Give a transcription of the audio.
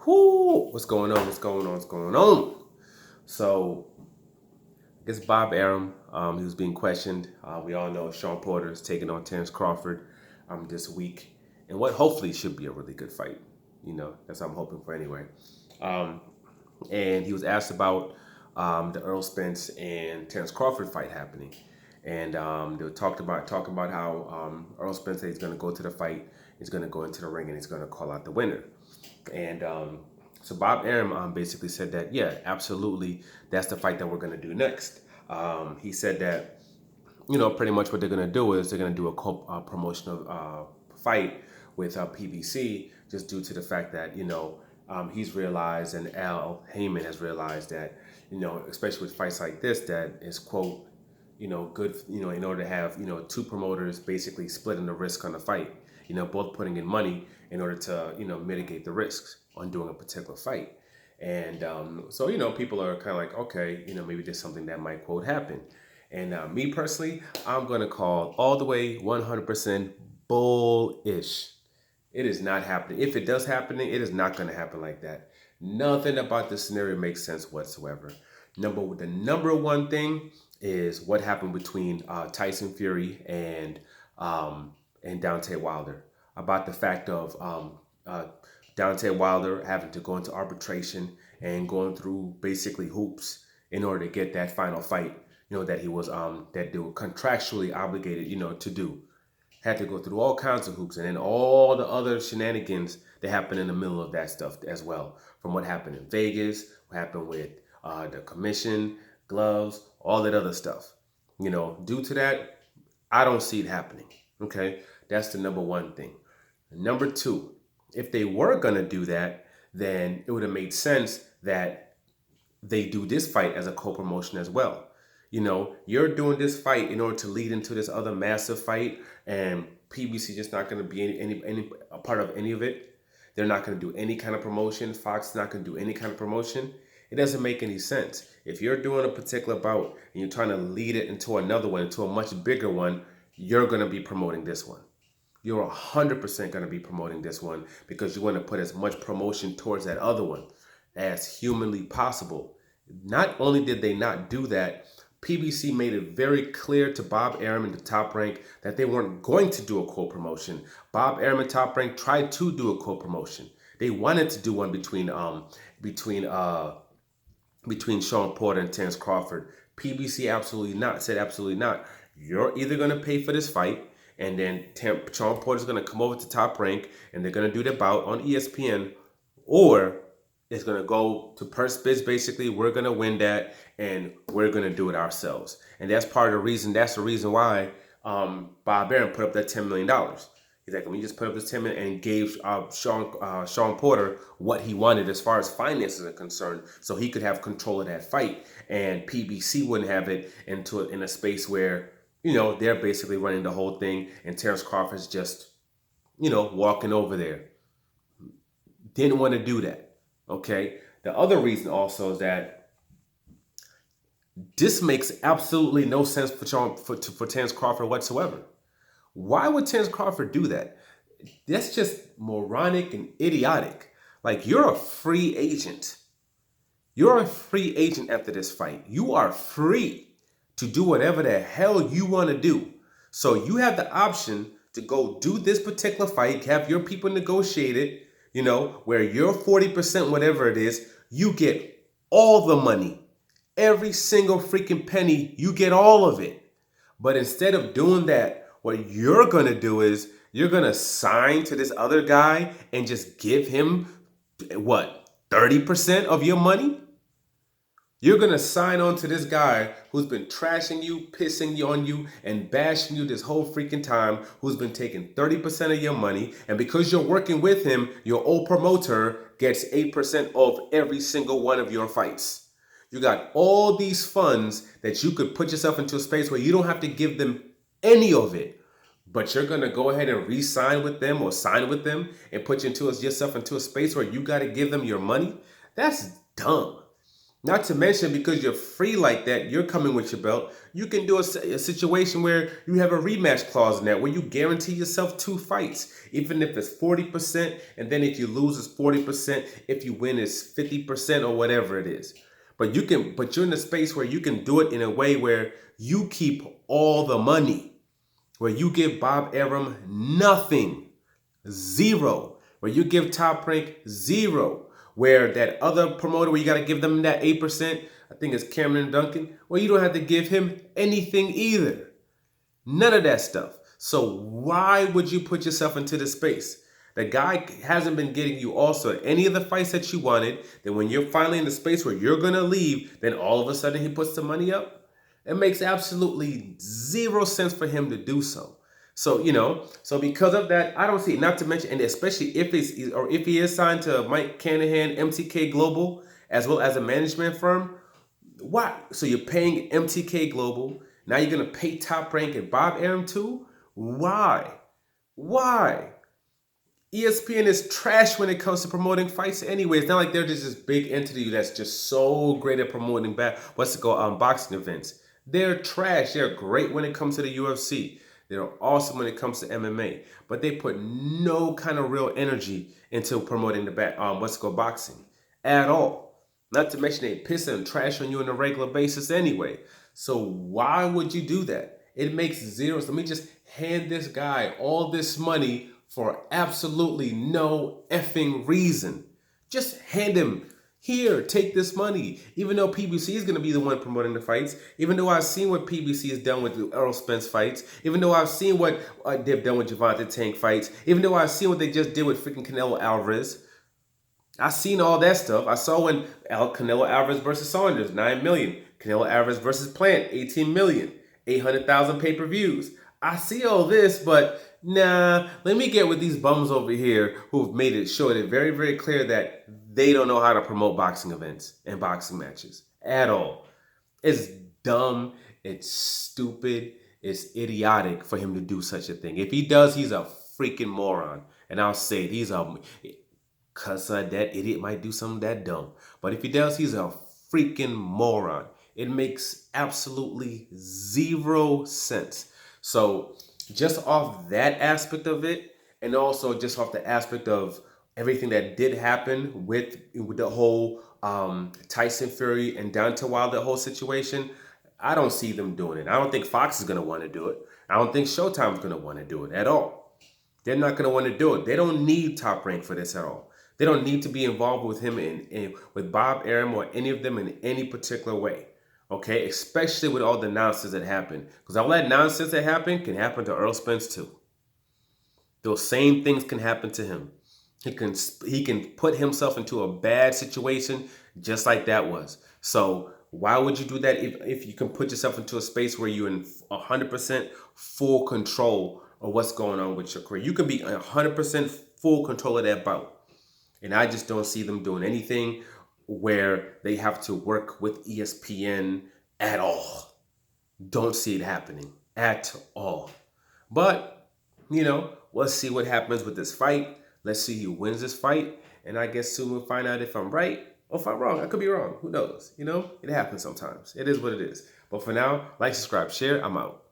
Whoo! What's going on? What's going on? What's going on? So, I guess Bob Arum, he was being questioned. We all know Sean Porter is taking on Terrence Crawford this week, and what hopefully should be a really good fight. That's what I'm hoping for anyway. Um, and he was asked about the Earl Spence and Terrence Crawford fight happening, and they were talking about how Earl Spence said he's going to go to the fight, he's going to go into the ring, and he's going to call out the winner. And so Bob Arum basically said that, yeah, absolutely, that's the fight that we're going to do next. He said that, pretty much what they're going to do is they're going to do a promotional fight with PBC, just due to the fact that, he's realized, and Al Heyman has realized that, especially with fights like this, that is, quote, good, in order to have, two promoters basically splitting the risk on the fight, both putting in money in order to, mitigate the risks on doing a particular fight. And so, people are kind of like, okay, maybe there's something that might, quote, happen. And me personally, I'm going to call all the way 100% bullish. It is not happening. If it does happen, it is not going to happen like that. Nothing about this scenario makes sense whatsoever. The number one thing is what happened between Tyson Fury and Deontay Wilder, about the fact of Deontay Wilder having to go into arbitration and going through basically hoops in order to get that final fight, that he was that they were contractually obligated, to do. Had to go through all kinds of hoops, and then all the other shenanigans that happened in the middle of that stuff as well. From what happened in Vegas, what happened with the commission, gloves, all that other stuff. Due to that, I don't see it happening. Okay, that's the number one thing. Number two, if they were gonna do that, then it would have made sense that they do this fight as a co-promotion as well. You're doing this fight in order to lead into this other massive fight, and PBC just not going to be any a part of any of it. They're not going to do any kind of promotion. Fox is not going to do any kind of promotion. It doesn't make any sense. If you're doing a particular bout and you're trying to lead it into another one, into a much bigger one, you're going to be promoting this one. You're 100% going to be promoting this one because you want to put as much promotion towards that other one as humanly possible. Not only did they not do that, PBC made it very clear to Bob Arum and the Top Rank that they weren't going to do a co-promotion. Bob Arum and Top Rank tried to do a co-promotion. They wanted to do one between Sean Porter and Terrence Crawford. PBC said absolutely not. You're either going to pay for this fight, and then Sean Porter's going to come over to Top Rank, and they're going to do the bout on ESPN, or it's going to go to purse bids. Basically, we're going to win that, and we're going to do it ourselves. And that's part of the reason. That's the reason why Bob Arum put up that $10 million. He's like, we just put up this $10 million and gave Sean Porter what he wanted as far as finances are concerned, so he could have control of that fight, and PBC wouldn't have it in a space where they're basically running the whole thing, and Terrence Crawford's just walking over there. Didn't want to do that. Okay. The other reason also is that this makes absolutely no sense for Terrence Crawford whatsoever. Why would Terrence Crawford do that? That's just moronic and idiotic. Like, you're a free agent. You're a free agent after this fight. You are free to do whatever the hell you want to do. So you have the option to go do this particular fight, have your people negotiate it, where you're 40%, whatever it is, you get all the money. Every single freaking penny, you get all of it. But instead of doing that, what you're going to do is you're going to sign to this other guy and just give him, 30% of your money? You're going to sign on to this guy who's been trashing you, pissing on you, and bashing you this whole freaking time, who's been taking 30% of your money. And because you're working with him, your old promoter gets 8% of every single one of your fights. You got all these funds that you could put yourself into a space where you don't have to give them any of it. But you're going to go ahead and re-sign with them or sign with them and put yourself into a space where you got to give them your money? That's dumb. Not to mention, because you're free like that, you're coming with your belt. You can do a situation where you have a rematch clause in that, where you guarantee yourself 2 fights, even if it's 40%, and then if you lose, it's 40%. If you win, it's 50% or whatever it is. But you're in a space where you can do it in a way where you keep all the money, where you give Bob Arum nothing, zero. Where you give Top Rank zero. Where that other promoter, where you got to give them that 8%, I think it's Cameron Duncan, well, you don't have to give him anything either. None of that stuff. So why would you put yourself into this space? The guy hasn't been getting you also any of the fights that you wanted. Then when you're finally in the space where you're going to leave, then all of a sudden he puts the money up. It makes absolutely zero sense for him to do so. So, so because of that, I don't see it. Not to mention, and especially if he is signed to Mike Canahan, MTK Global, as well as a management firm. Why? So you're paying MTK Global. Now you're going to pay Top Rank and Bob Arum too? Why? Why? ESPN is trash when it comes to promoting fights anyway. It's not like they're just this big entity that's just so great at promoting boxing events. They're trash. They're great when it comes to the UFC. They're awesome when it comes to MMA. But they put no kind of real energy into promoting the boxing at all. Not to mention they piss and trash on you on a regular basis anyway. So why would you do that? It makes zero. Let me just hand this guy all this money for absolutely no effing reason. Just hand him, here, take this money. Even though PBC is going to be the one promoting the fights, even though I've seen what PBC has done with the Errol Spence fights, even though I've seen what they've done with Javante Tank fights, even though I've seen what they just did with freaking Canelo Alvarez. I've seen all that stuff. I saw when Canelo Alvarez versus Saunders, 9 million. Canelo Alvarez versus Plant, 18 million. 800,000 pay-per-views. I see all this, but nah, let me get with these bums over here who've made it very, very clear that they don't know how to promote boxing events and boxing matches at all. It's dumb, it's stupid, it's idiotic for him to do such a thing. If he does, he's a freaking moron. And I'll say it, cause that idiot might do something that dumb. But if he does, he's a freaking moron. It makes absolutely zero sense. So just off that aspect of it, and also just off the aspect of everything that did happen with the whole Tyson Fury and Deontay Wilder whole situation, I don't see them doing it. I don't think Fox is going to want to do it. I don't think Showtime's going to want to do it at all. They're not going to want to do it. They don't need Top Rank for this at all. They don't need to be involved with him with Bob Arum or any of them in any particular way. Okay, especially with all the nonsense that happened. Because all that nonsense that happened can happen to Earl Spence too. Those same things can happen to him. He can put himself into a bad situation just like that was. So why would you do that if you can put yourself into a space where you're in 100% full control of what's going on with your career? You can be 100% full control of that bout. And I just don't see them doing anything where they have to work with ESPN at all. Don't see it happening at all. But, let's see what happens with this fight. Let's see who wins this fight. And I guess soon we'll find out if I'm right or if I'm wrong. I could be wrong. Who knows? It happens sometimes. It is what it is. But for now, like, subscribe, share. I'm out.